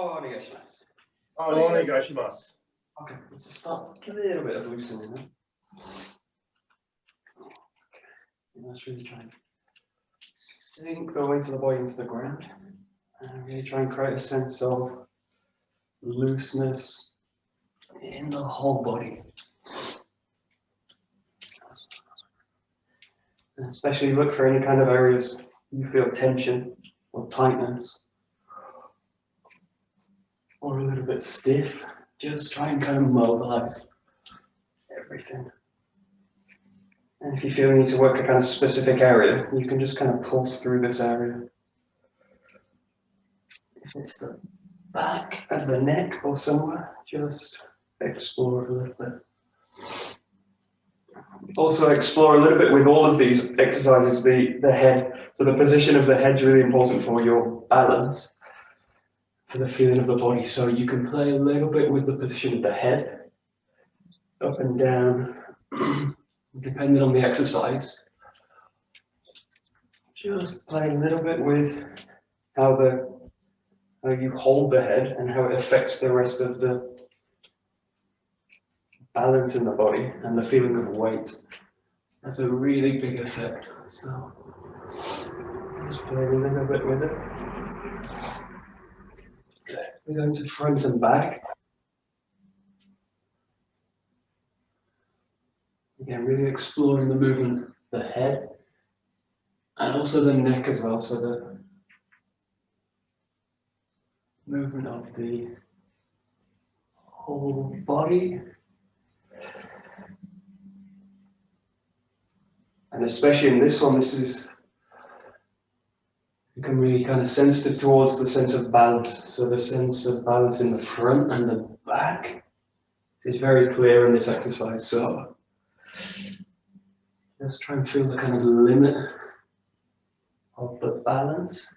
onegaishimasu. Okay, let's start a little bit of loosening then. Okay, let's really try and sink the weight of the body into the ground and really try and create a sense of looseness in the whole body. And especially look for any kind of areas you feel tension or tightness or a little bit stiff. Just try and kind of mobilize everything. And if you feel you need to work a kind of specific area, you can just kind of pulse through this area. If it's the back of the neck or somewhere, just explore a little bit. Also explore a little bit with all of these exercises, the head. So the position of the head is really important for your balance, for the feeling of the body. So you can play a little bit with the position of the head, up and down, depending on the exercise. Just play a little bit with how you hold the head and how it affects the rest of the balance in the body and the feeling of weight. That's a really big effect. So just play a little bit with it. Good. We're going to front and back. Again, really exploring the movement of the head and also the neck as well. So the movement of the whole body. And especially in this one, you can really kind of sensitive towards the sense of balance. So the sense of balance in the front and the back is very clear in this exercise. So just try and feel the kind of limit of the balance.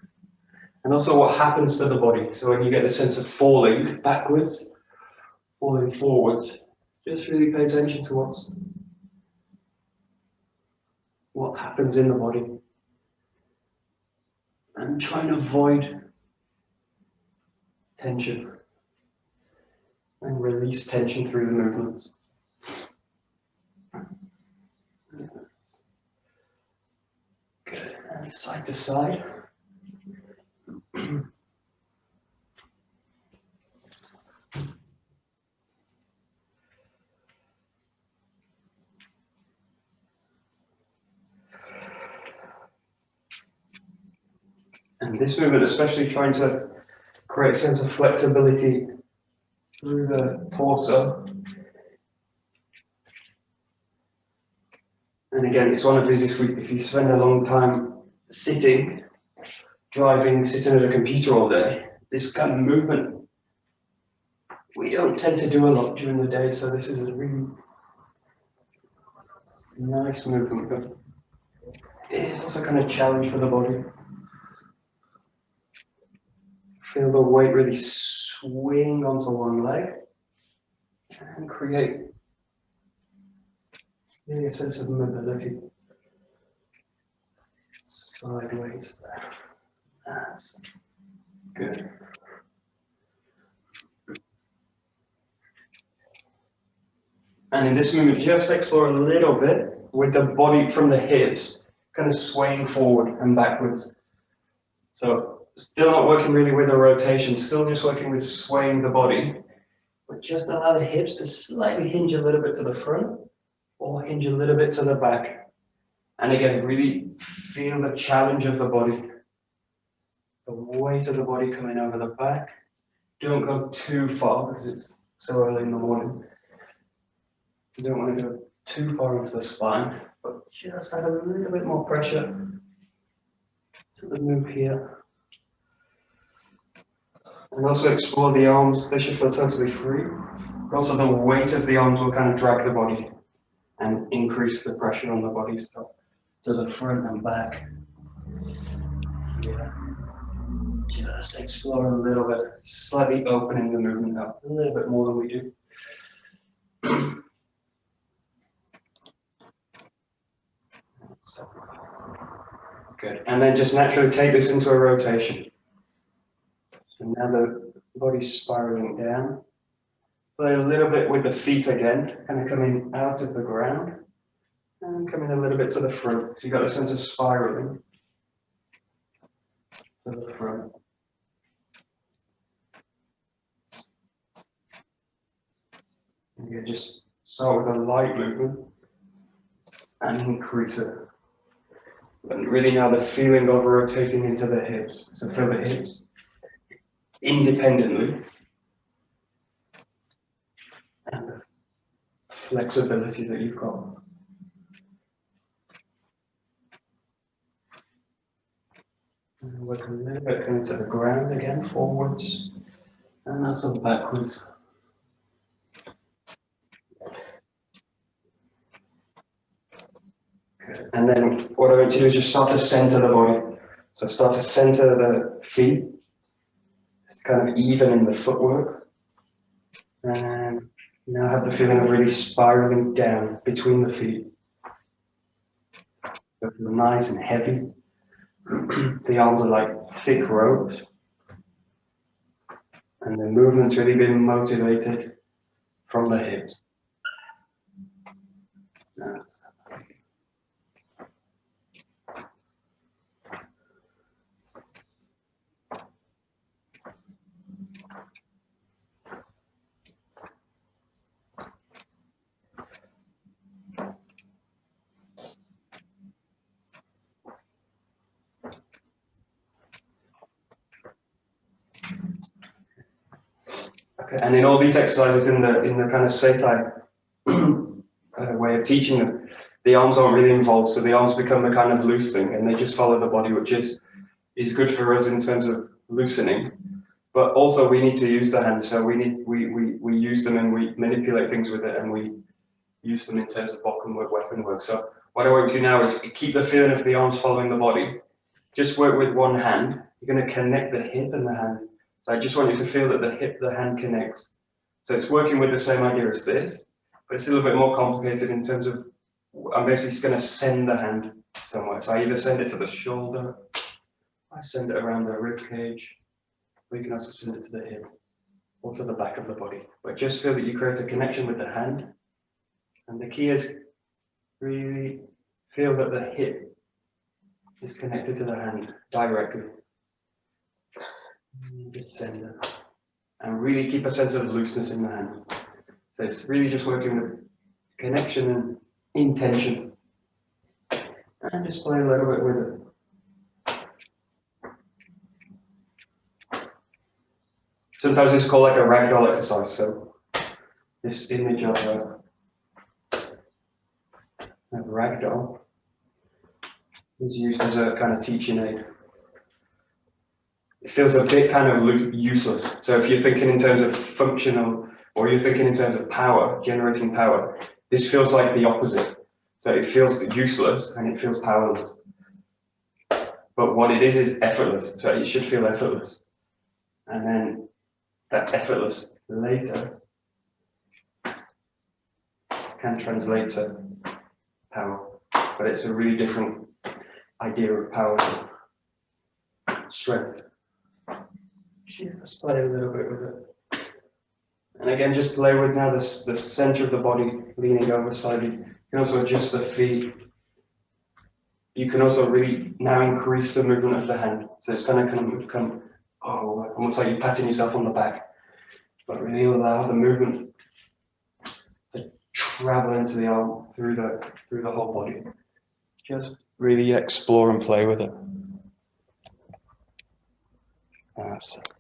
And also what happens to the body. So when you get the sense of falling backwards, falling forwards, just really pay attention to what happens in the body. And try and avoid tension. And release tension through the movements. Good. And side to side. And this movement, especially trying to create a sense of flexibility through the torso. And again, it's one of these, if you spend a long time sitting, driving, sitting at a computer all day, this kind of movement, we don't tend to do a lot during the day, so this is a really nice movement, but it is also kind of a challenge for the body. Feel the weight really swing onto one leg and create really a sense of mobility sideways there. That's good. And in this movement, just explore a little bit with the body from the hips, kind of swaying forward and backwards. So still not working really with a rotation, still just working with swaying the body, but just allow the hips to slightly hinge a little bit to the front or hinge a little bit to the back. And again, really feel the challenge of the body. The weight of the body coming over the back. Don't go too far because it's so early in the morning. You don't want to go too far into the spine, but just add a little bit more pressure to the move here. And also explore the arms, they should feel totally free. But also the weight of the arms will kind of drag the body and increase the pressure on the body so to the front and back. Yeah. Just explore a little bit, slightly opening the movement up a little bit more than we do. Good. And then just naturally take this into a rotation. So now body spiraling down. Play a little bit with the feet again, kind of coming out of the ground and coming a little bit to the front. So you've got a sense of spiraling to the front. And you just start with a light movement and increase it. And really now the feeling of rotating into the hips. So feel the hips independently and the flexibility that you've got. And work a little bit coming to the ground again, forwards and also backwards. Good. And then what I want you to do is just start to center the body. So start to center the feet. It's kind of even in the footwork. And now have the feeling of really spiraling down between the feet. So feel nice and heavy. The arms are like thick ropes. And the movement's really being motivated from the hips. Okay, and in all these exercises in the kind of Seitai way of teaching them, the arms aren't really involved, so the arms become the kind of loose thing, and they just follow the body, which is good for us in terms of loosening. But also we need to use the hands, so we use them and we manipulate things with it, and we use them in terms of Bokken work, weapon work. So what I want you to do now is keep the feeling of the arms following the body. Just work with one hand. You're going to connect the hip and the hand. So I just want you to feel that the hip, the hand connects. So it's working with the same idea as this, but it's a little bit more complicated in terms of, I'm basically just going to send the hand somewhere. So I either send it to the shoulder, I send it around the rib cage, or you can also send it to the hip or to the back of the body. But just feel that you create a connection with the hand. And the key is really feel that the hip is connected to the hand directly. Just send it. And really keep a sense of looseness in the hand. So it's really just working with connection and intention. And just play a little bit with it. Sometimes it's called like a ragdoll exercise. So this image of a ragdoll is used as a kind of teaching aid. It feels a bit kind of useless. So if you're thinking in terms of functional, or you're thinking in terms of power, generating power, this feels like the opposite. So it feels useless and it feels powerless. But what it is effortless. So it should feel effortless. And then that effortless later can translate to power. But it's a really different idea of power. Strength. Just play a little bit with it. And again, just play with now the center of the body leaning over slightly. You can also adjust the feet. You can also really now increase the movement of the hand. So it's kind of become almost like you're patting yourself on the back. But really allow the movement to travel into the arm through the whole body. Just really explore and play with it. Absolutely.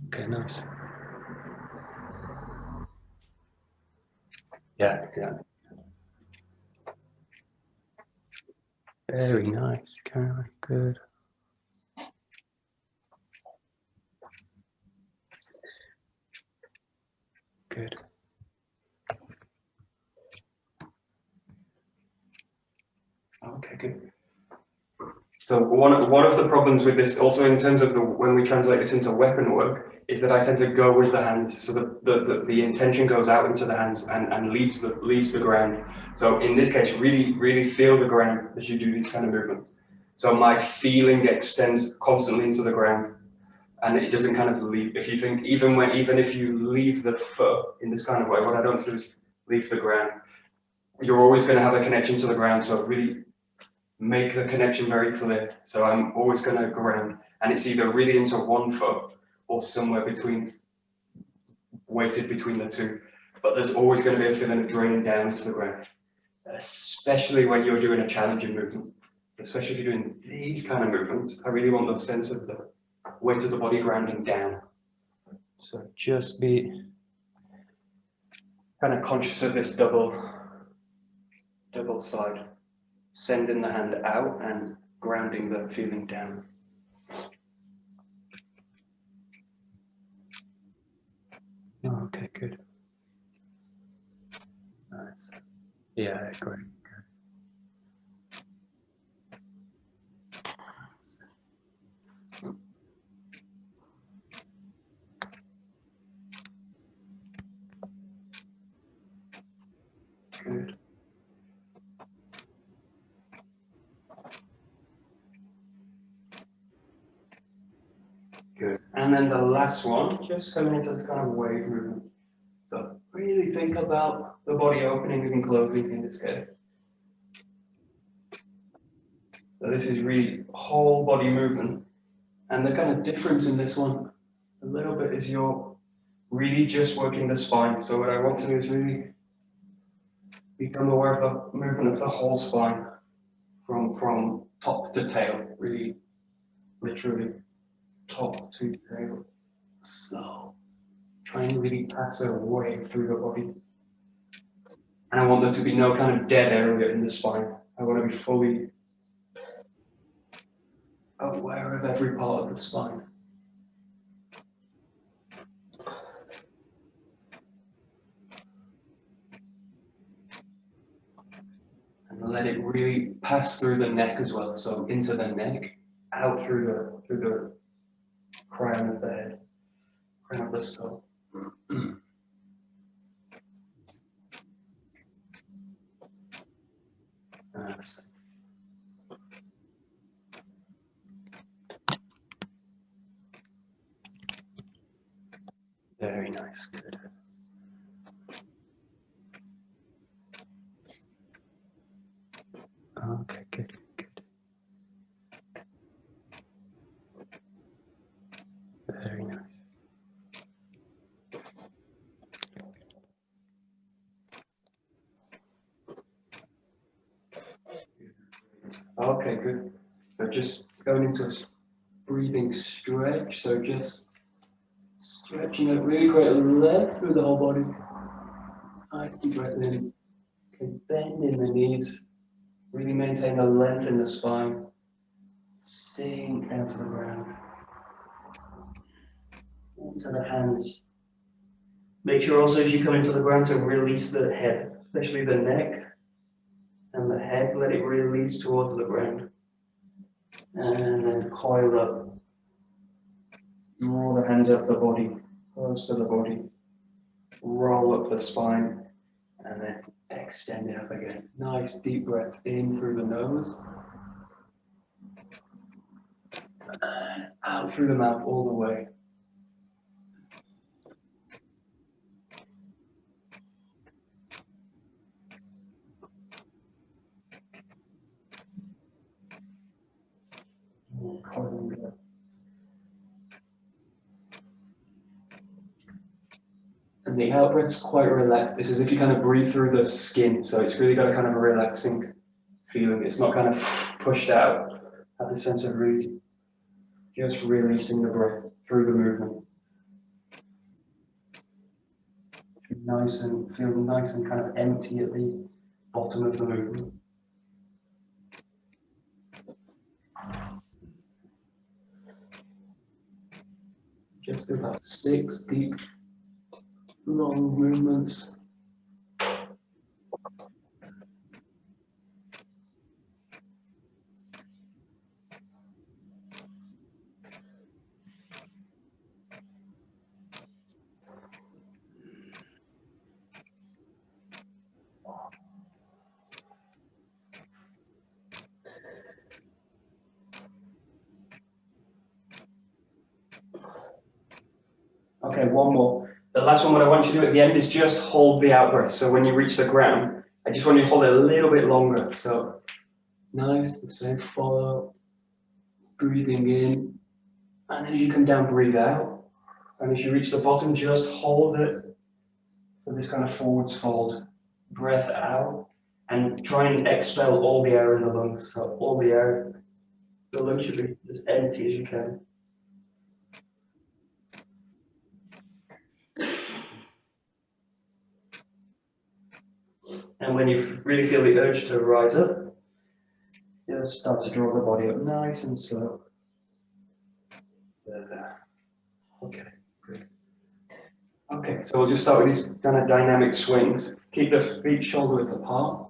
Okay, nice. Yeah. Very nice, Caroline. Good. Good. Okay, good. So one of the problems with this, also in terms of when we translate this into weapon work, is that I tend to go with the hands. So the intention goes out into the hands and leaves the ground. So in this case, really feel the ground as you do these kind of movements. So my feeling extends constantly into the ground, and it doesn't kind of leave. If you think, even if you leave the foot in this kind of way, what I don't do is leave the ground. You're always going to have a connection to the ground, so really make the connection very clear. So I'm always going to ground, and it's either really into one foot or somewhere between, weighted between the two. But there's always going to be a feeling of draining down into the ground, especially when you're doing a challenging movement. Especially if you're doing these kind of movements, I really want the sense of the weight of the body grounding down. So just be kind of conscious of this double side, sending the hand out and grounding the feeling down. Okay, good. Nice. Yeah, great. Good. Good. And then the last one, just coming into this kind of wave movement. So really think about the body opening and closing in this case. So this is really whole body movement. And the kind of difference in this one, a little bit, is you're really just working the spine. So what I want to do is really become aware of the movement of the whole spine from top to tail, really, literally top to tail. So try and really pass a wave through the body. And I want there to be no kind of dead area in the spine. I want to be fully aware of every part of the spine. And let it really pass through the neck as well. So into the neck, out through the crown of the head, crown of the skull. Nice. Very nice, good. Okay, good, good. Very nice. Okay, good. So just going into a breathing stretch. So just stretching it really great length through the whole body. Nice deep breath in. Okay, bend in the knees. Really maintain the length in the spine. Sink down to the ground. Into the hands. Make sure also as you come into the ground to release the head, especially the neck and the head. Let it release towards the ground. And then coil up. Draw the hands up the body, close to the body. Roll up the spine and then extend it up again. Nice deep breaths in through the nose. And out through the mouth all the way. And the out breath's quite relaxed. It's as if you kind of breathe through the skin. So it's really got a kind of a relaxing feeling. It's not kind of pushed out. Have the sense of really just releasing the breath through the movement. Feel nice and kind of empty at the bottom of the movement. Just about 6 deep, long movements. Okay, one more. The last one, what I want you to do at the end is just hold the out breath. So when you reach the ground, I just want you to hold it a little bit longer. So nice, the same follow, breathing in, and then as you come down, breathe out. And as you reach the bottom, just hold it for this kind of forwards fold. Breath out, and try and expel all the air in the lungs. So all the air, the lungs should be as empty as you can. And when you really feel the urge to rise up, just start to draw the body up nice and slow. There. Okay, good. Okay, so we'll just start with these kind of dynamic swings. Keep the feet shoulder width apart.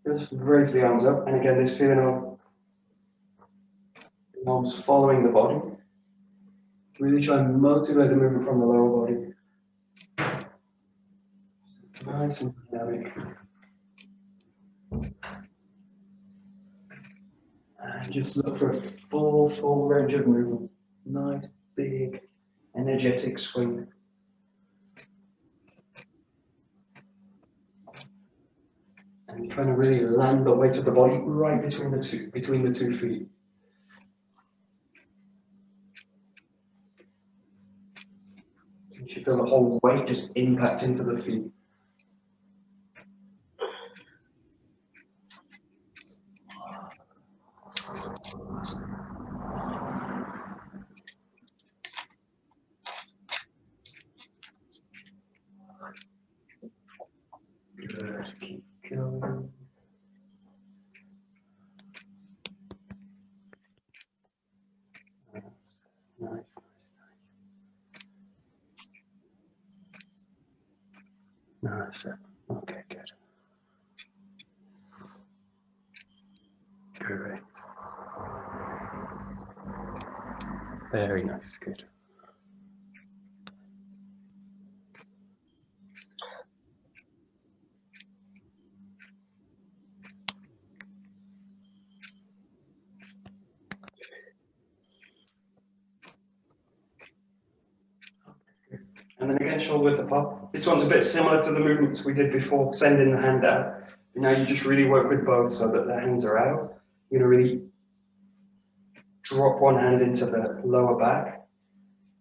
Just raise the arms up. And again, this feeling of the arms following the body. Really try and motivate the movement from the lower body. Nice and dynamic. And just look for a full range of movement. Nice, big, energetic swing. And you're trying to really land the weight of the body right between the two feet. You should feel the whole weight just impact into the feet. Good. Keep going. Nice. Nice. Okay, good. Correct. Very nice, good. And then again, shoulder width apart. This one's a bit similar to the movements we did before, sending the hand out. But now you just really work with both so that the hands are out. You're gonna really drop one hand into the lower back.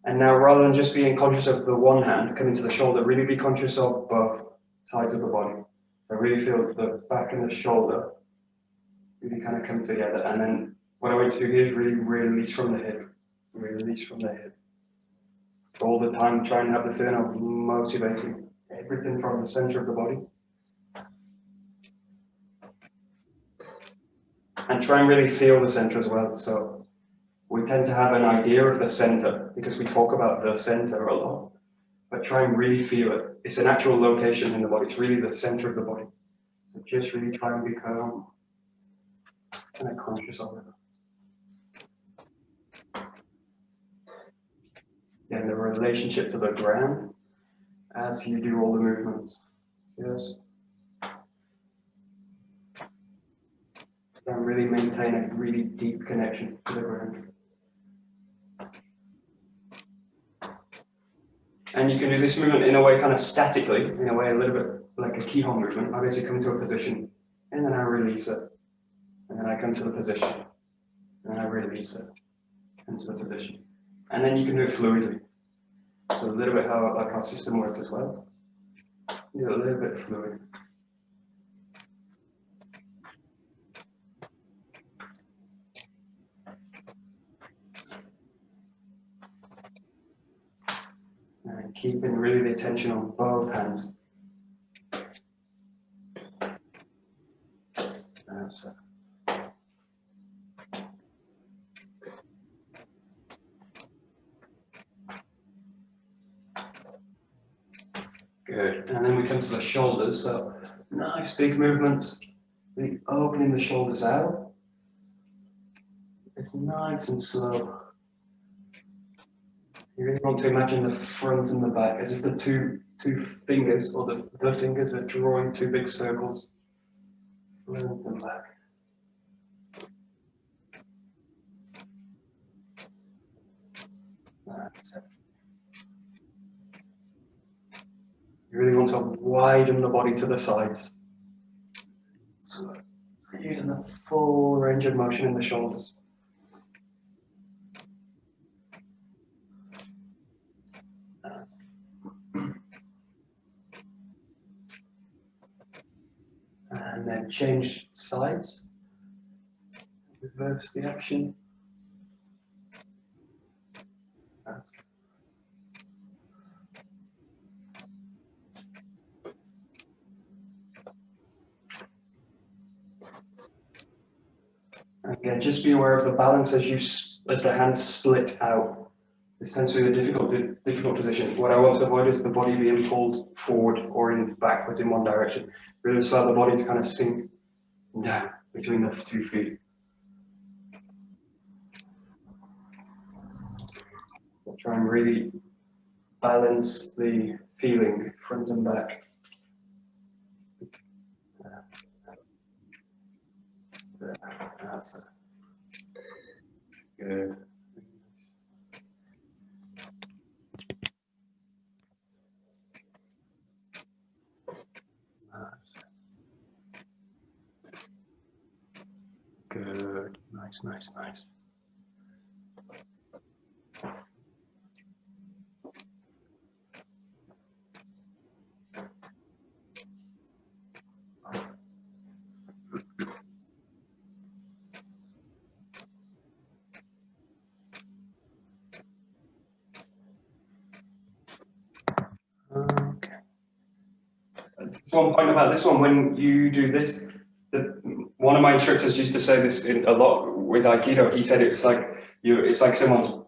And now rather than just being conscious of the one hand coming to the shoulder, really be conscious of both sides of the body. So really feel the back and the shoulder really kind of come together. And then what I want you to do here is really release from the hip. Release from the hip. All the time, try and have the feeling of motivating everything from the center of the body. And try and really feel the center as well. So we tend to have an idea of the center because we talk about the center a lot, but try and really feel it. It's an actual location in the body. It's really the center of the body. So just really try and become kind of conscious of it. And the relationship to the ground as you do all the movements. Yes. And really maintain a really deep connection to the ground. And you can do this movement in a way kind of statically, in a way a little bit like a keyhole movement. I basically come to a position and then I release it. And then I come to the position and then I release it into the position. And then you can do it fluidly. So a little bit how like our system works as well. Do a little bit fluid. And keeping really the attention on both hands. That's it. Good. And then we come to the shoulders. So nice big movements. Really opening the shoulders out. It's nice and slow. You really want to imagine the front and the back as if the two fingers or the fingers are drawing two big circles. Front and back. That's it. You really want to widen the body to the sides. So using the full range of motion in the shoulders. And then change sides. Reverse the action. Again, just be aware of the balance as the hands split out. This tends to be a difficult position. What I want to avoid is the body being pulled forward or backwards in one direction. Really just allow the body to kind of sink down between the 2 feet. So try and really balance the feeling front and back. That's it. Good. Good. Nice, nice, nice. Okay. Just one point about this one, when you do this, one of my instructors used to say this a lot with Aikido. He said it's like someone's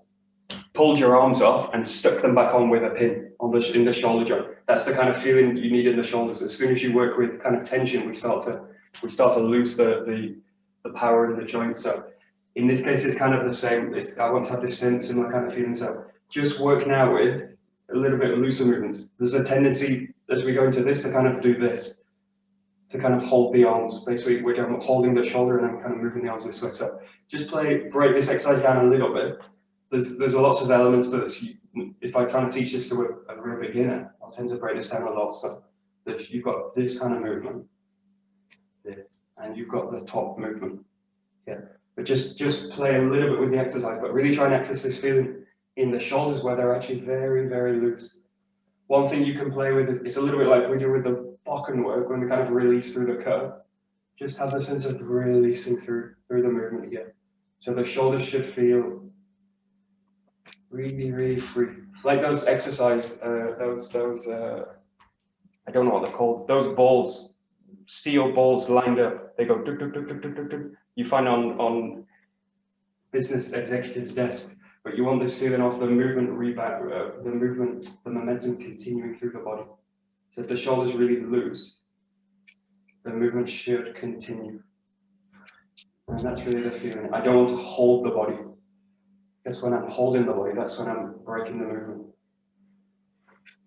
pulled your arms off and stuck them back on with a pin in the shoulder joint. That's the kind of feeling you need in the shoulders. As soon as you work with kind of tension, we start to lose the power in the joint. So in this case, it's kind of the same. I want to have this similar kind of feeling. So just work now with a little bit of looser movements. There's a tendency as we go into this to kind of do this, to kind of hold the arms. Basically, we're holding the shoulder and then kind of moving the arms this way. So just break this exercise down a little bit. There's lots of elements to this. If I kind of teach this to a real beginner, I'll tend to break this down a lot. So if you've got this kind of movement, this, and you've got the top movement, yeah. But just play a little bit with the exercise, but really try and access this feeling in the shoulders where they're actually very, very loose. One thing you can play with is it's a little bit like we do with the Bokken work when we kind of release through the curve. Just have the sense of releasing through the movement again. So the shoulders should feel really, really free. Like those exercise, those I don't know what they're called. Those balls, steel balls lined up. They go duk, duk, duk, duk, duk, duk, duk. You find on business executives' desks. But you want this feeling of the movement the momentum continuing through the body. So if the shoulders really loose, the movement should continue. And that's really the feeling. I don't want to hold the body. Because when I'm holding the body, that's when I'm breaking the movement.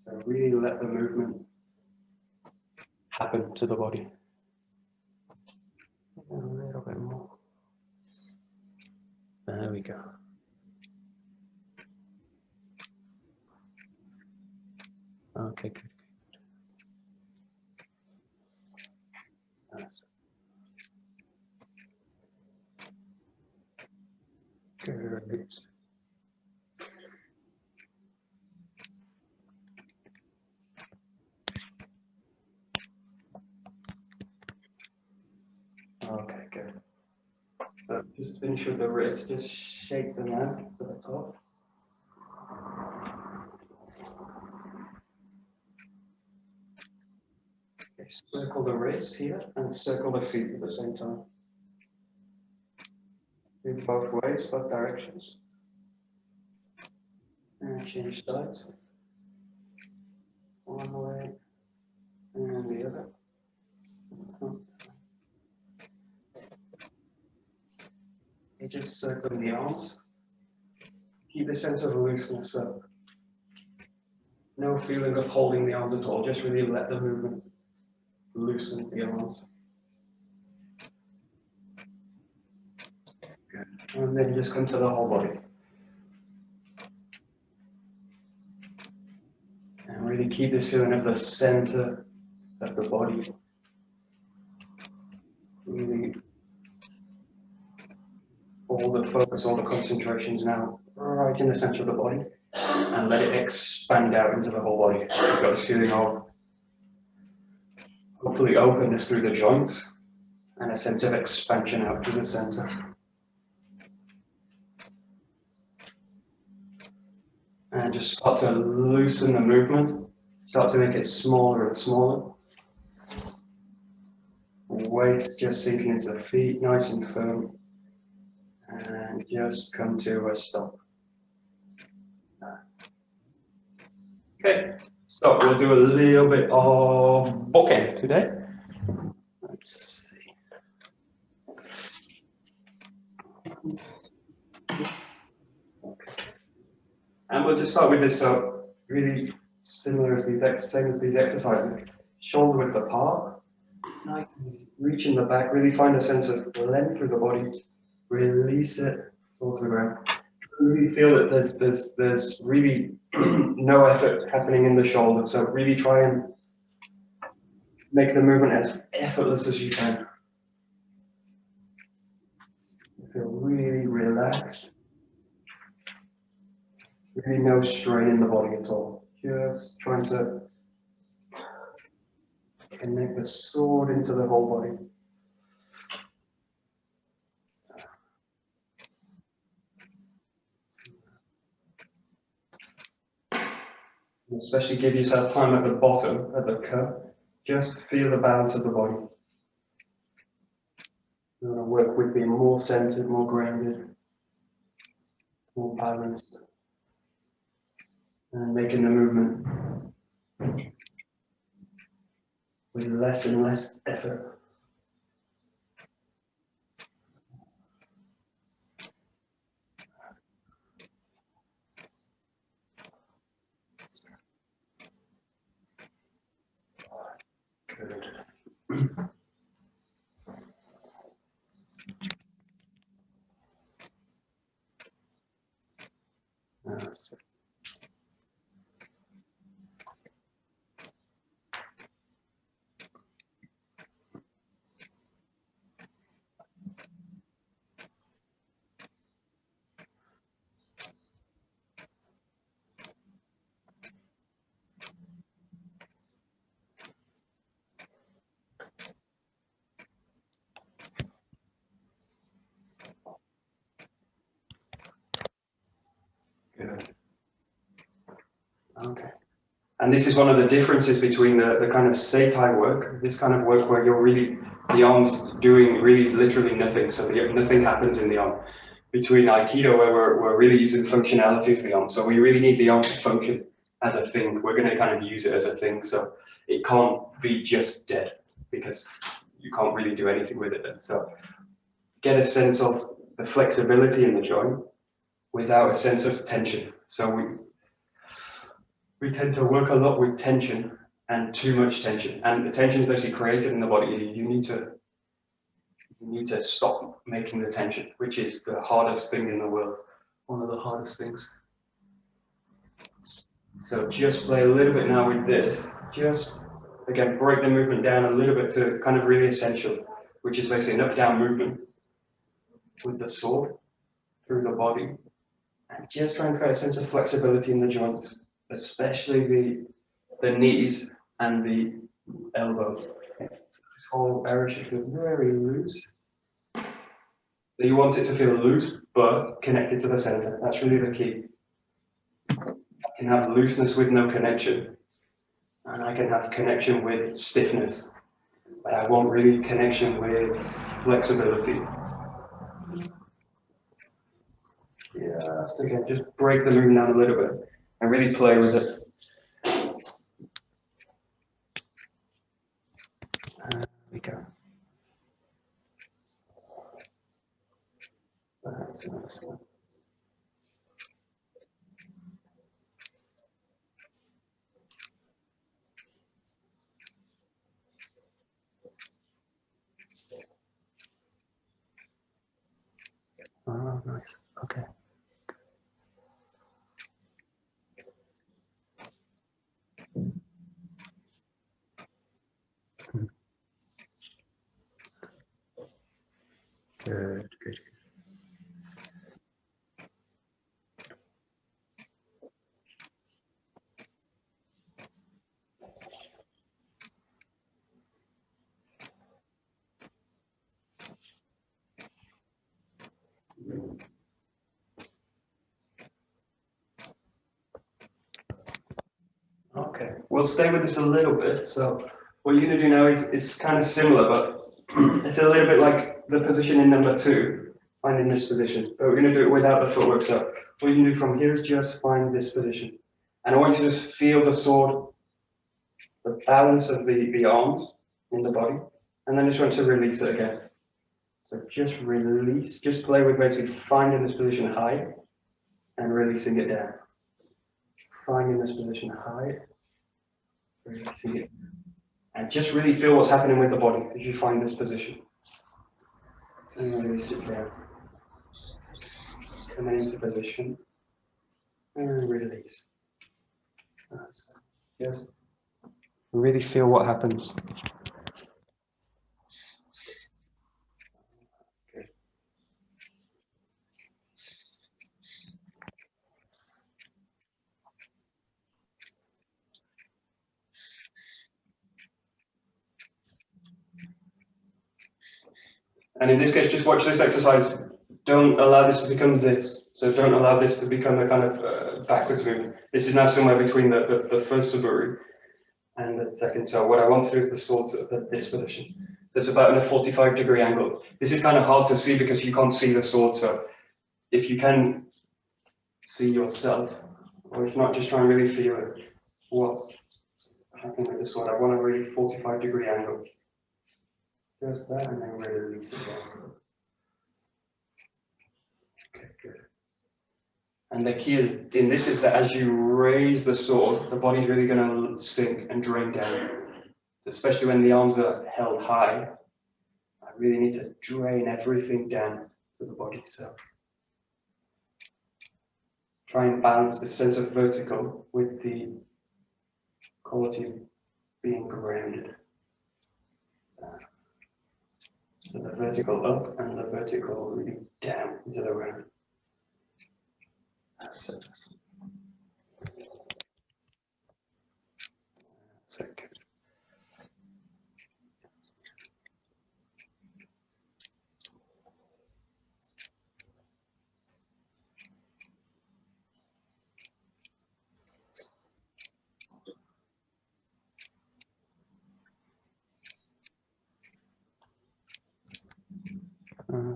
So really let the movement happen to the body. A little bit more. There we go. Okay, good. That's good. Okay, good. So just finish with the wrist, just shake them out to the top. Okay, circle the wrist here and circle the feet at the same time. Do both ways, both directions. And change sides. One way and the other. You just circle the arms. Keep a sense of looseness up. No feeling of holding the arms at all, just really let the movement loosen the arms. Good. And then just come to the whole body. And really really keep this feeling of the center of the body. Really, all the focus, all the concentrations now right in the center of the body, and let it expand out into the whole body. So you've got this feeling of hopefully openness through the joints and a sense of expansion out to the center. And just start to loosen the movement, start to make it smaller and smaller. Weight just sinking into the feet, nice and firm. And just come to a stop. Okay, so we'll do a little bit of Bokken today. Let's see. Okay. And we'll just start with this, so really similar as these same as these exercises. Shoulder width apart, nice and easy. Reach in the back, really find a sense of length through the body. Release it towards the ground. Really feel that there's really no effort happening in the shoulder, so really try and make the movement as effortless as you can. Feel really relaxed. Really no strain in the body at all. Just trying to connect the sword into the whole body. Especially give yourself time at the bottom, at the cup. Just feel the balance of the body. You want to work with being more centered, more grounded, more balanced, and making the movement with less and less effort. Good. That's it. Good. Okay. And this is one of the differences between the kind of Seitai work, this kind of work where you're really, the arm's doing really literally nothing, so nothing happens in the arm. Between Aikido, where we're really using functionality of the arm, so we really need the arm to function as a thing. We're going to kind of use it as a thing, so it can't be just dead, because you can't really do anything with it. So get a sense of the flexibility in the joint without a sense of tension. So we tend to work a lot with tension and too much tension, and the tension is basically created in the body. You need to stop making the tension, which is the hardest thing in the world, one of the hardest things. So just play a little bit now with this. Just again break the movement down a little bit to kind of really essential, which is basically an up-down movement with the sword through the body, and just try and create a sense of flexibility in the joints, especially the knees and the elbows. This whole area should feel very loose. So you want it to feel loose, but connected to the center. That's really the key. I can have looseness with no connection, and I can have connection with stiffness, but I want really connection with flexibility. Yes, again, just break the movement down a little bit and really play with it. There we go. That's excellent. Oh, nice. Okay. Good, good. Okay, we'll stay with this a little bit. So what you're going to do now is kind of similar, but it's a little bit like the position in number 2, finding this position. But we're going to do it without the footwork. So what you can do from here is just find this position. And I want you to just feel the sword, the balance of the arms in the body. And then just want to release it again. So just release, just play with basically finding this position high and releasing it down. Finding this position high, releasing it. And just really feel what's happening with the body as you find this position. And release it down. Come into position. And release. That's it. Just really feel what happens. Okay. And in this case, just watch this exercise. Don't allow this to become this. So don't allow this to become a kind of backwards movement. This is now somewhere between the first suburi and the second. So what I want to do is the swords at this position. So it's about in a 45-degree angle. This is kind of hard to see because you can't see the sword. So if you can see yourself, or if not, just try and really feel it. What's happening with the sword? I want a really 45-degree angle. Just that, and then release it down. Okay, good. And the key is in this is that as you raise the sword, the body's really going to sink and drain down. Especially when the arms are held high, I really need to drain everything down to the body. So try and balance the sense of vertical with the quality of being grounded. So the vertical up and the vertical really down into the ground. That's it. That's it. Good.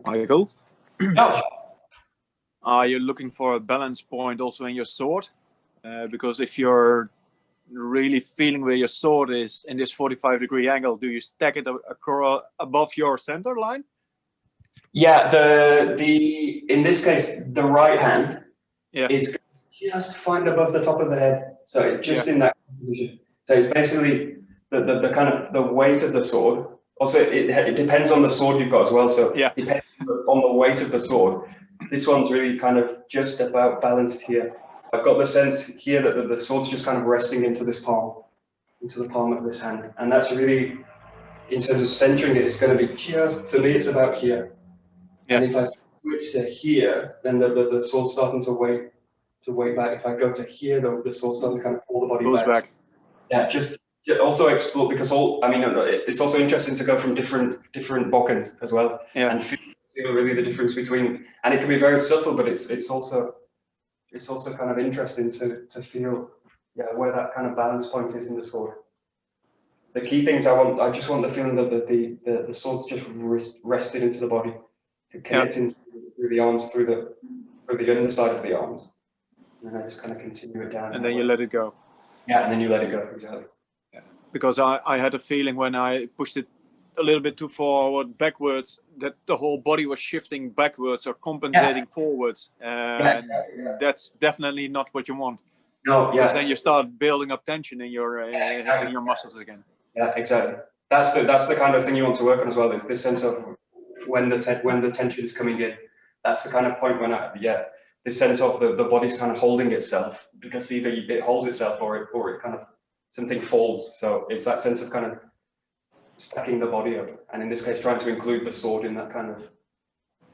Michael, Yeah. are you looking for a balance point also in your sword? Because if you're really feeling where your sword is in this 45-degree angle, do you stack it above your center line? Yeah, the in this case, the right hand Yeah. is just find above the top of the head. So it's just in that position. So it's basically the kind of the weight of the sword. Also, it depends on the sword you've got as well. So Yeah. depending on the weight of the sword, this one's really kind of just about balanced here. So I've got the sense here that the sword's just kind of resting into this palm, into the palm of this hand. And that's really, in terms of centering it, it's going to be just, for me, it's about here. Yeah. And if I switch to here, then the sword's starting to weight back. If I go to here, the sword's starting to kind of pull the body Goes back. Yeah, just also explore, because it's also interesting to go from different Bokkens as well, and feel really the difference between, and it can be very subtle, but it's also kind of interesting to feel where that kind of balance point is in the sword. The key things I just want the feeling that the sword's just rested into the body, to connect into through the arms, through the underside of the arms, and then I just kind of continue it down. And then you let it go. Yeah, and then you let it go, exactly. Yeah. Because I had a feeling when I pushed it a little bit too forward, backwards, that the whole body was shifting backwards or compensating forwards. That's definitely not what you want. No, because then you start building up tension in your in your muscles again. Yeah, exactly. That's the kind of thing you want to work on as well. Is this sense of when the tension is coming in. That's the kind of point when this sense of the body's kind of holding itself, because either it holds itself or it kind of something falls. So it's that sense of kind of stacking the body up, and in this case, trying to include the sword in that kind of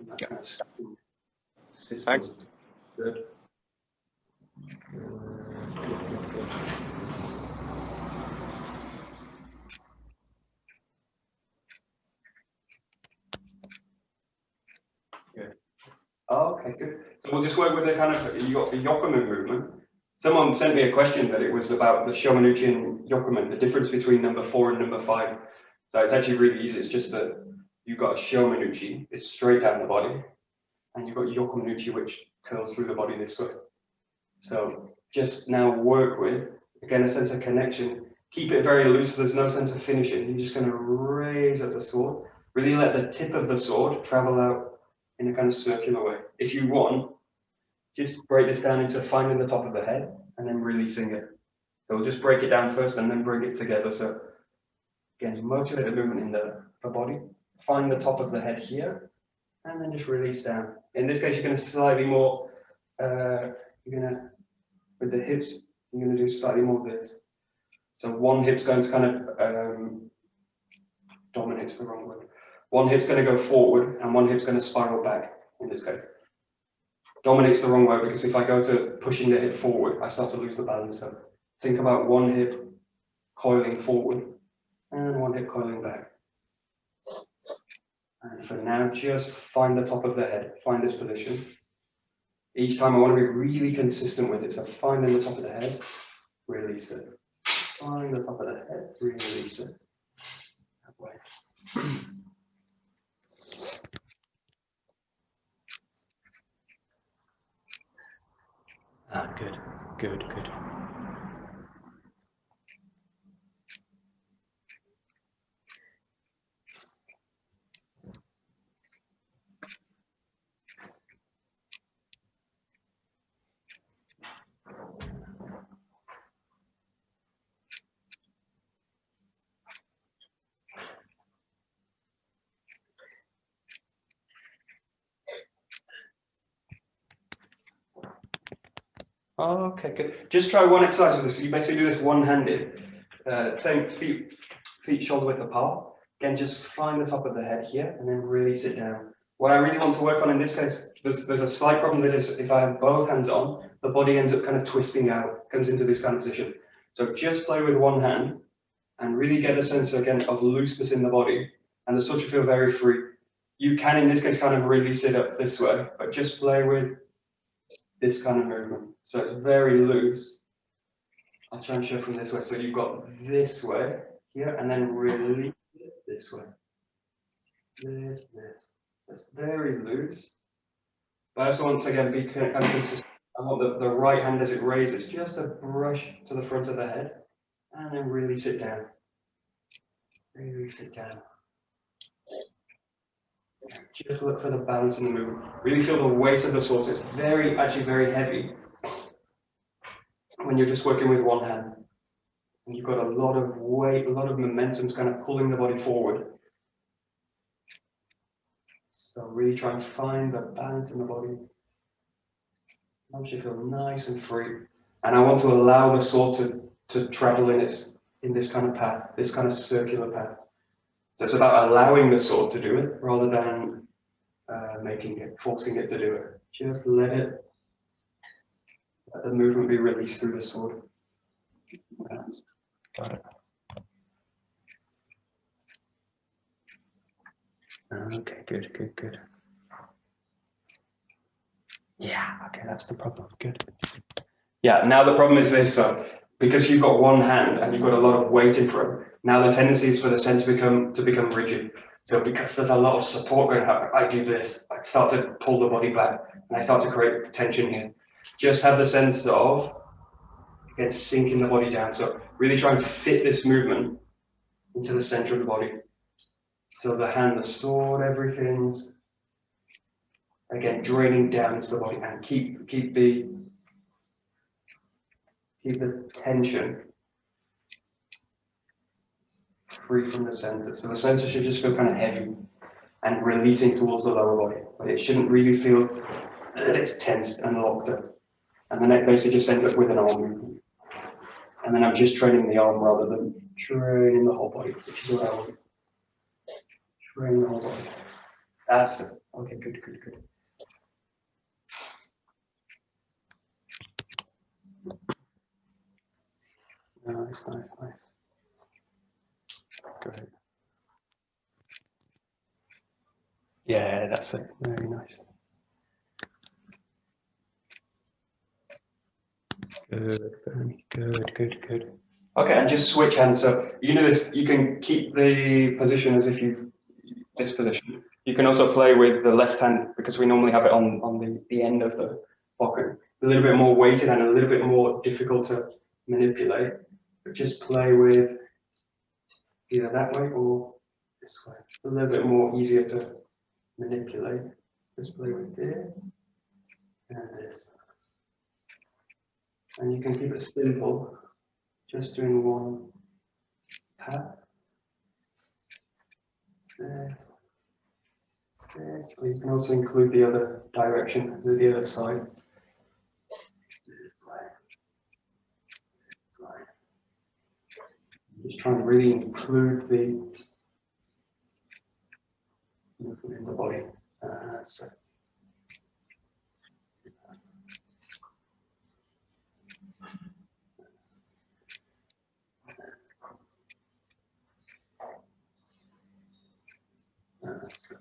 That kind of stacking system. Thanks. Good. Good. Okay, good. So we'll just work with the kind of Yokomen movement. Someone sent me a question that it was about the Shomenuchi and Yokomen, the difference between number 4 and number 5. So it's actually really easy. It's just that you've got a Shomenuchi, it's straight down the body, and you've got Yokomenuchi, which curls through the body this way. So just now work with, again, a sense of connection. Keep it very loose, so there's no sense of finishing. You're just going to raise up the sword. Really let the tip of the sword travel out in a kind of circular way. If you want, just break this down into finding the top of the head and then releasing it. So we'll just break it down first and then bring it together. So again, motivate the movement in the body. Find the top of the head here and then just release down. In this case, you're going to slightly more, with the hips, you're going to do slightly more of this. So one hip's going to kind of, dominate's the wrong word. One hip's going to go forward and one hip's going to spiral back in this case. Dominate's the wrong way because if I go to pushing the hip forward, I start to lose the balance. So think about one hip coiling forward and one hip coiling back. And for now, just find the top of the head, find this position. Each time I want to be really consistent with it. So finding the top of the head, release it. Find the top of the head, release it. That way. Ah, good, good, good. Okay, good. Just try one exercise with this. So you basically do this one-handed. Same feet shoulder width apart. Again, just find the top of the head here and then release it down. What I really want to work on in this case, there's a slight problem that is if I have both hands on, the body ends up kind of twisting out, comes into this kind of position. So just play with one hand and really get a sense again of looseness in the body and the sword should feel very free. You can in this case kind of release it up this way, but just play with this kind of movement. So it's very loose. I'll try and show from this way. So you've got this way here and then release it this way. This. It's very loose. But I also want to again be kind of consistent. I want the right hand as it raises, just a brush to the front of the head and then release it down. Release it down. Just look for the balance in the movement. Really feel the weight of the sword. It's actually very heavy when you're just working with one hand. And you've got a lot of weight, a lot of momentum kind of pulling the body forward. So really try and find the balance in the body. Helps you feel nice and free. And I want to allow the sword to travel in this kind of path, this kind of circular path. So it's about allowing the sword to do it rather than forcing it to do it. Just let the movement be released through the sword. Got it. Okay, good. Yeah, okay, that's the problem. Good. Yeah, now the problem is this. Because you've got one hand and you've got a lot of weight in front, now the tendency is for the center to become rigid. So because there's a lot of support going on, I do this. I start to pull the body back and I start to create tension here. Just have the sense of, again, sinking the body down. So really try and fit this movement into the center of the body. So the hand, the sword, everything's, again, draining down into the body and keep the tension free from the center. So the center should just feel kind of heavy and releasing towards the lower body, but it shouldn't really feel that it's tensed and locked up. And the neck basically just ends up with an arm movement. And then I'm just training the arm rather than training the whole body, which is what I want. Train the whole body. That's it. Okay, good, good, good. Nice, nice, nice. Good. Yeah, that's it. Very nice. Good, very good, good, good. Okay, and just switch hands. So you know this, you can keep the position as if you this position. You can also play with the left hand because we normally have it on the end of the Bokken. A little bit more weighted and a little bit more difficult to manipulate. But just play with either that way or this way. A little bit more easier to manipulate. Just play with this and this. And you can keep it simple, just doing one pat. This. This. Or you can also include the other direction, the other side. This way. This way. Just trying to really include the movement in the body. So. So.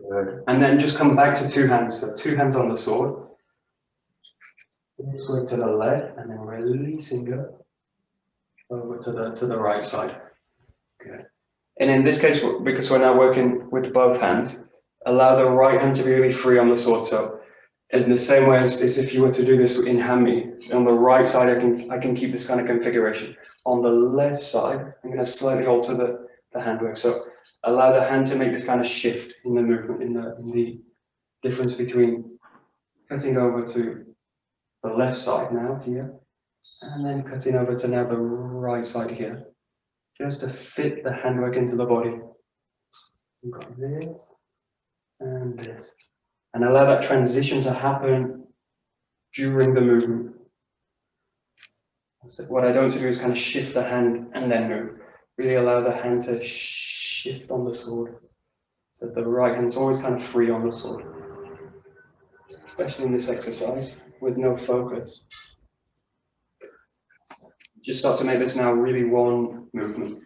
Good. And then just come back to two hands. So two hands on the sword. This way to the left, and then releasing it over to the right side. Good. And in this case, because we're now working with both hands, allow the right hand to be really free on the sword. So in the same way as if you were to do this in Hammy, on the right side, I can keep this kind of configuration. On the left side, I'm going to slightly alter the handwork. So allow the hand to make this kind of shift in the movement, in the difference between cutting over to the left side now here, and then cutting over to now the right side here, just to fit the handwork into the body. We've got this and this, and allow that transition to happen during the movement. So what I don't want to do is kind of shift the hand and then move. Really allow the hand to shift on the sword. So the right hand's always kind of free on the sword, especially in this exercise with no focus. Just start to make this now really one movement.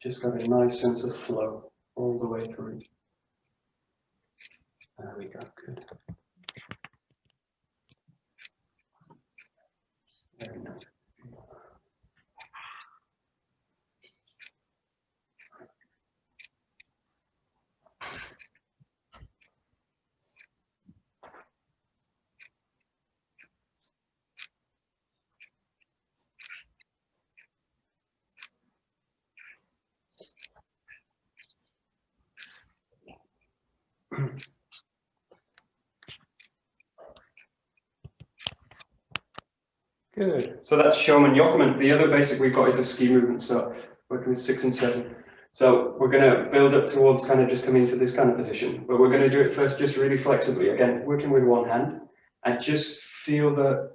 Just got a nice sense of flow all the way through. There we go, good. Very nice. Good. So that's Shomen Yokomen. The other basic we've got is a ski movement, so working with 6 and 7. So we're going to build up towards kind of just coming to this kind of position, but we're going to do it first just really flexibly. Again, working with one hand, and just feel that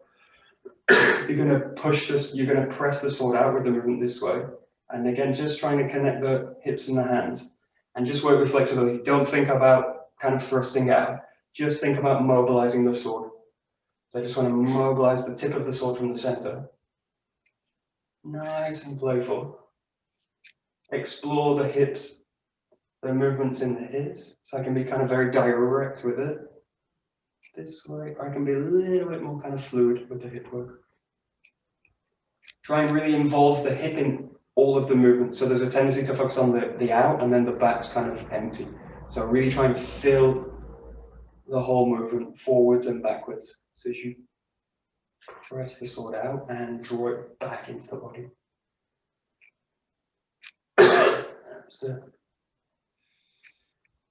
you're going to push this, you're going to press the sword out with the movement this way. And again, just trying to connect the hips and the hands, and just work with flexibility. Don't think about kind of thrusting out. Just think about mobilizing the sword. So I just want to mobilize the tip of the sword from the center. Nice and playful. Explore the hips, the movements in the hips. So I can be kind of very direct with it. This way, I can be a little bit more kind of fluid with the hip work. Try and really involve the hip in all of the movement. So there's a tendency to focus on the out, and then the back's kind of empty. So really trying to fill the whole movement forwards and backwards. So as you press the sword out and draw it back into the body. That's it.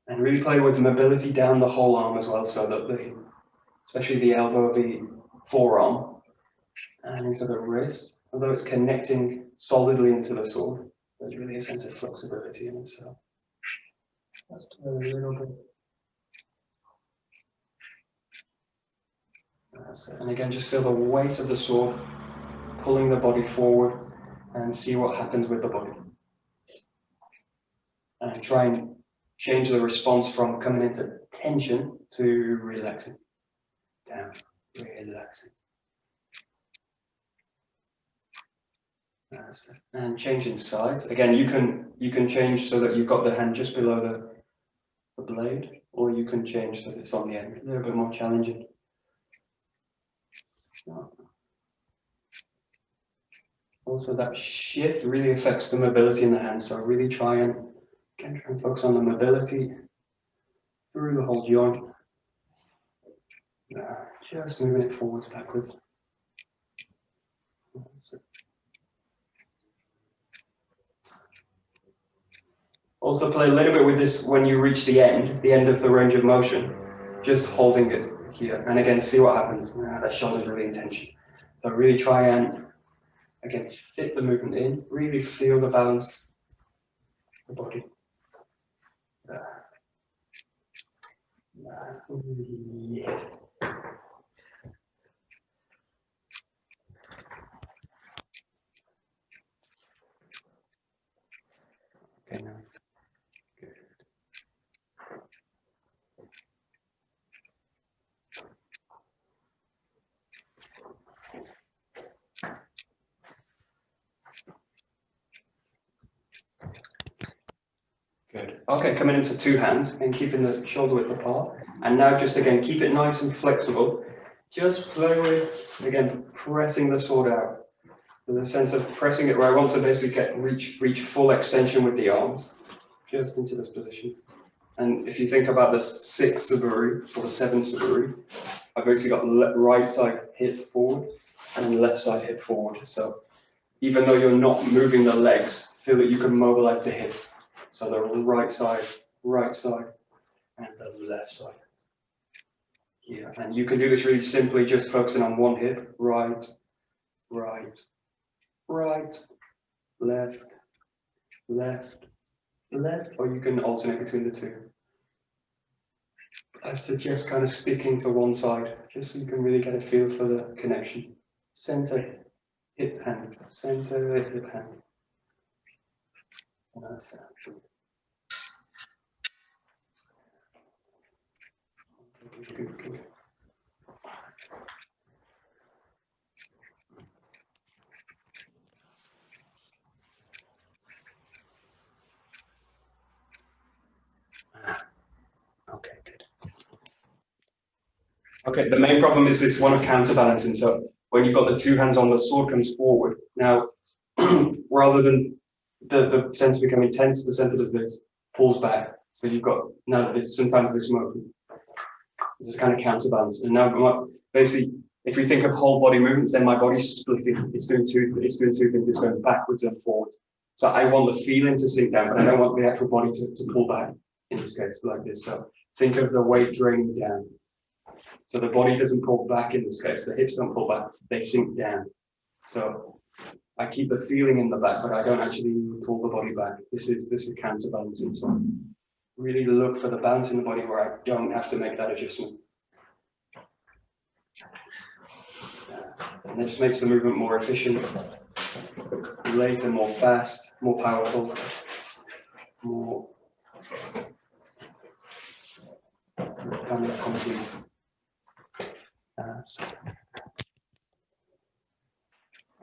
And really play with mobility down the whole arm as well, so that especially the elbow, the forearm, and into the wrist. Although it's connecting solidly into the sword, there's really a sense of flexibility in it. So let's do a little bit. That's it. And again, just feel the weight of the sword pulling the body forward, and see what happens with the body. And try and change the response from coming into tension to relaxing. Down, relaxing. That's it. And changing sides. Again, you can change so that you've got the hand just below the blade, or you can change so that it's on the end. A little bit more challenging. Also, that shift really affects the mobility in the hand, so really try and focus on the mobility through the whole joint. Just moving it forwards, backwards. Also play a little bit with this when you reach the end of the range of motion, just holding it here. And again, see what happens. That shoulder's really in tension. So really try and, again, fit the movement in, really feel the balance of the body. Yeah. Okay, nice. Good. Good. Okay, coming into two hands and keeping the shoulder width apart. And now just again, keep it nice and flexible. Just play with, again, pressing the sword out. With a sense of pressing it where I want to basically reach full extension with the arms. Just into this position. And if you think about the 6 Suburu or the 7 Suburu, I've basically got right side hip forward and left side hip forward. So even though you're not moving the legs, feel that you can mobilize the hips. So the right side, and the left side. Yeah, and you can do this really simply, just focusing on one hip, right, left, or you can alternate between the two. I'd suggest kind of sticking to one side, just so you can really get a feel for the connection. Center, hip, hand, center, hip, hand. And that's it. Good. Okay, good. Okay, the main problem is this one of counterbalancing. So when you've got the two hands on, the sword comes forward. Now, rather than the center becoming tense, the center does this, pulls back. So you've got now there's sometimes this movement. This is kind of counterbalance. And now basically, if we think of whole body movements, then my body's splitting. It's doing two things. It's going backwards and forwards. So I want the feeling to sink down, but I don't want the actual body to pull back. In this case, like this. So think of the weight draining down. So the body doesn't pull back in this case. The hips don't pull back. They sink down. So I keep the feeling in the back, but I don't actually pull the body back. This is counterbalancing. So really look for the balance in the body where I don't have to make that adjustment. And it just makes the movement more efficient, later, more fast, more powerful, more kind of complete.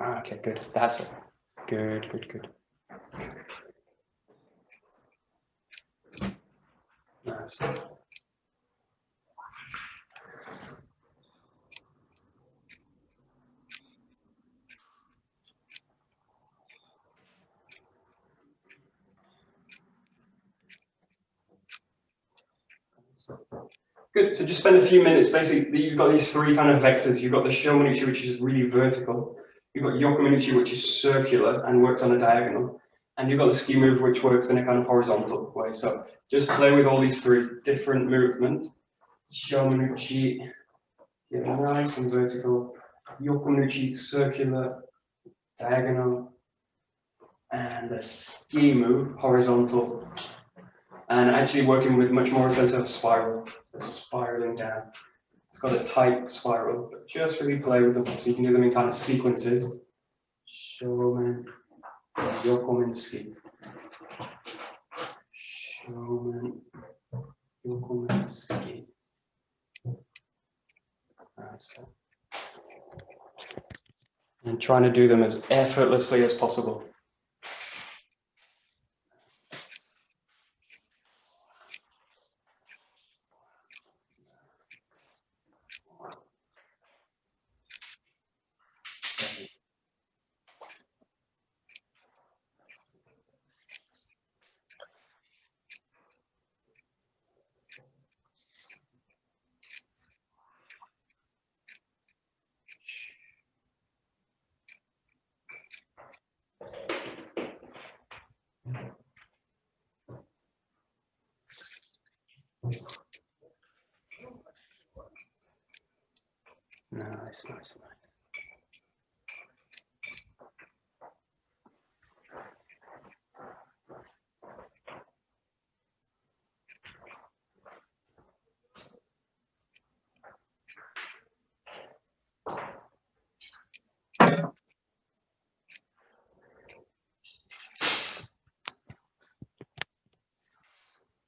Okay, good. That's it. Good. Nice. Good, so just spend a few minutes, basically you've got these three kind of vectors. You've got the Shomen, which is really vertical. You've got Yokomen, which is circular and works on a diagonal. And you've got the ski move, which works in a kind of horizontal way. So Just play with all these three different movements. Shomenuchi, nice and vertical. Yokomenuchi, circular, diagonal. And the ski move, horizontal. And actually working with much more sense of spiral, spiraling down. It's got a tight spiral, but just really play with them. So you can do them in kind of sequences. Shomen, Yokomen, ski. Shomen, Yokomen, ski. And trying to do them as effortlessly as possible. Nice, nice, nice.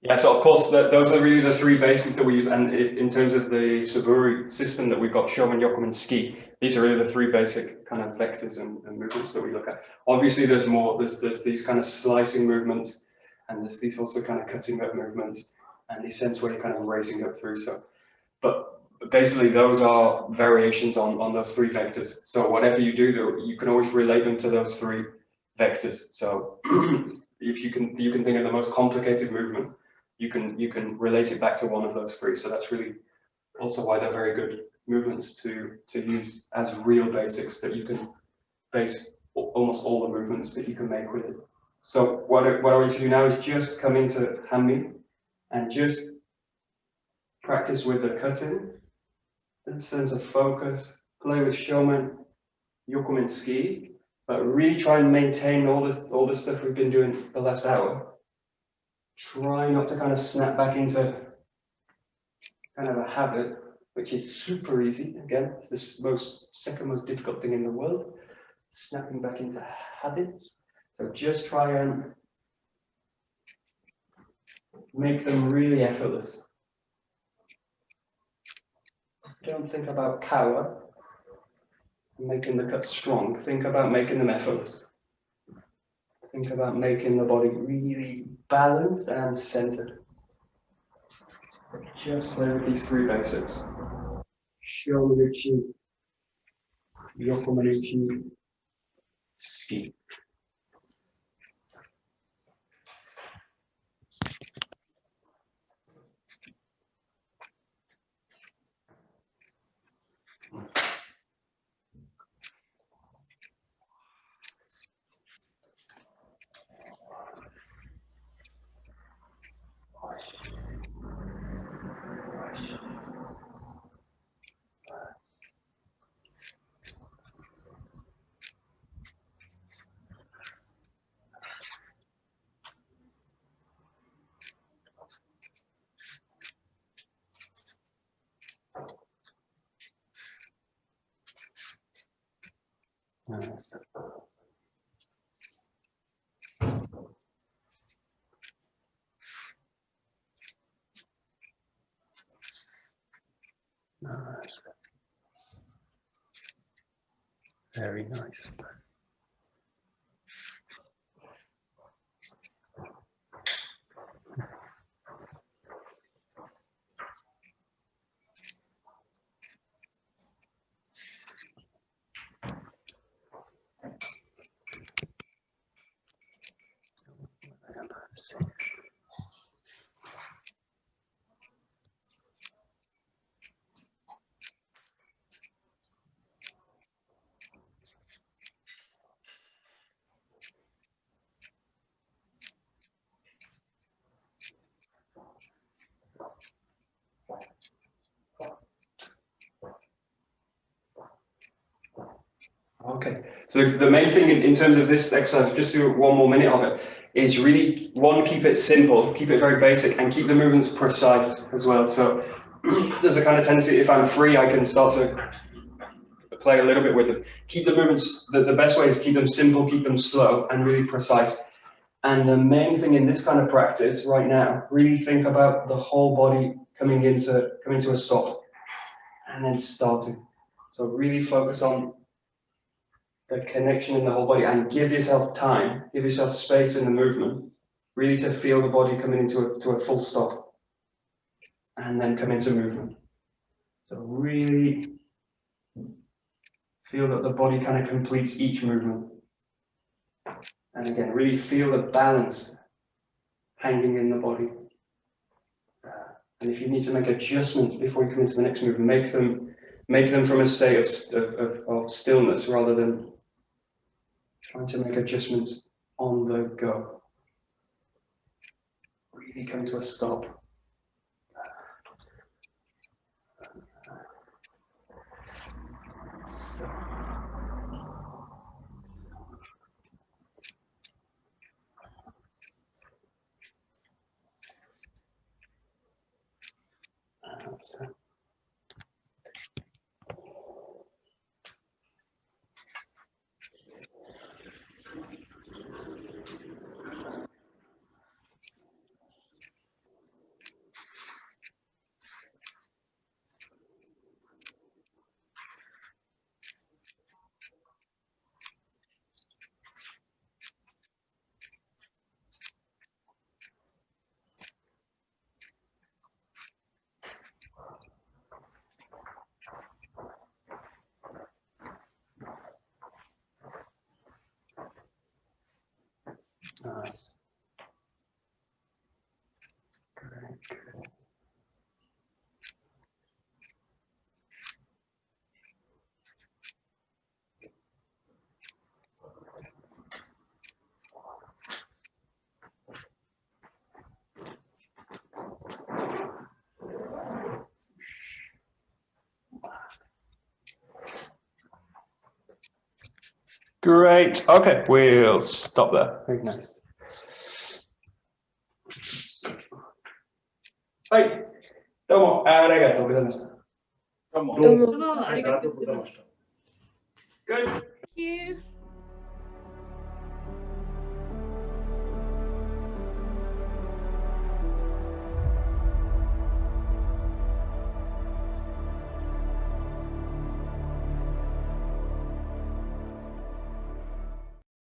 Yeah, so of course, those are really the three basics that we use. And in terms of the Saburi system that we've got, Shomen, Yokomen, Ski, these are really the three basic kind of vectors and movements that we look at. Obviously, there's more. There's these kind of slicing movements, and there's these also kind of cutting up movements, and these sense where you're kind of raising up through. So, but basically, those are variations on those three vectors. So whatever you do, you can always relate them to those three vectors. So if you can think of the most complicated movement, you can relate it back to one of those three. So that's really also why they're very good movements to use as real basics that you can base almost all the movements that you can make with it. So what I want you to do now is just come into Hanmi and just practice with the cutting, the sense of focus, play with Shomen, Yokomen, Ski, but really try and maintain all the stuff we've been doing the last hour. Try not to kind of snap back into kind of a habit, which is super easy. Again, it's the second most difficult thing in the world, snapping back into habits. So just try and make them really effortless. Don't think about power and making the cuts strong. Think about making them effortless. Think about making the body really balanced and centered. Just play with these three basics. Shomenuchi, Yokomenuchi, Ski. Nice. Very nice. Okay. So the main thing in terms of this exercise, just do 1 more minute of it, is really, one, keep it simple, keep it very basic, and keep the movements precise as well. So there's a kind of tendency, if I'm free, I can start to play a little bit with them. Keep the movements, the best way is keep them simple, keep them slow, and really precise. And the main thing in this kind of practice right now, really think about the whole body coming into a stop and then starting. So really focus on the connection in the whole body and give yourself time, give yourself space in the movement, really to feel the body coming into a full stop and then come into movement. So really feel that the body kind of completes each movement. And again, really feel the balance hanging in the body. And if you need to make adjustments before you come into the next movement, make them from a state of stillness rather than trying to make adjustments on the go. Really come to a stop. So. Nice. Great, good. Great. Okay, we'll stop there. Very nice. はい。どうもありがとうございました。どうもどうもありがとうございました。Good. Thank you.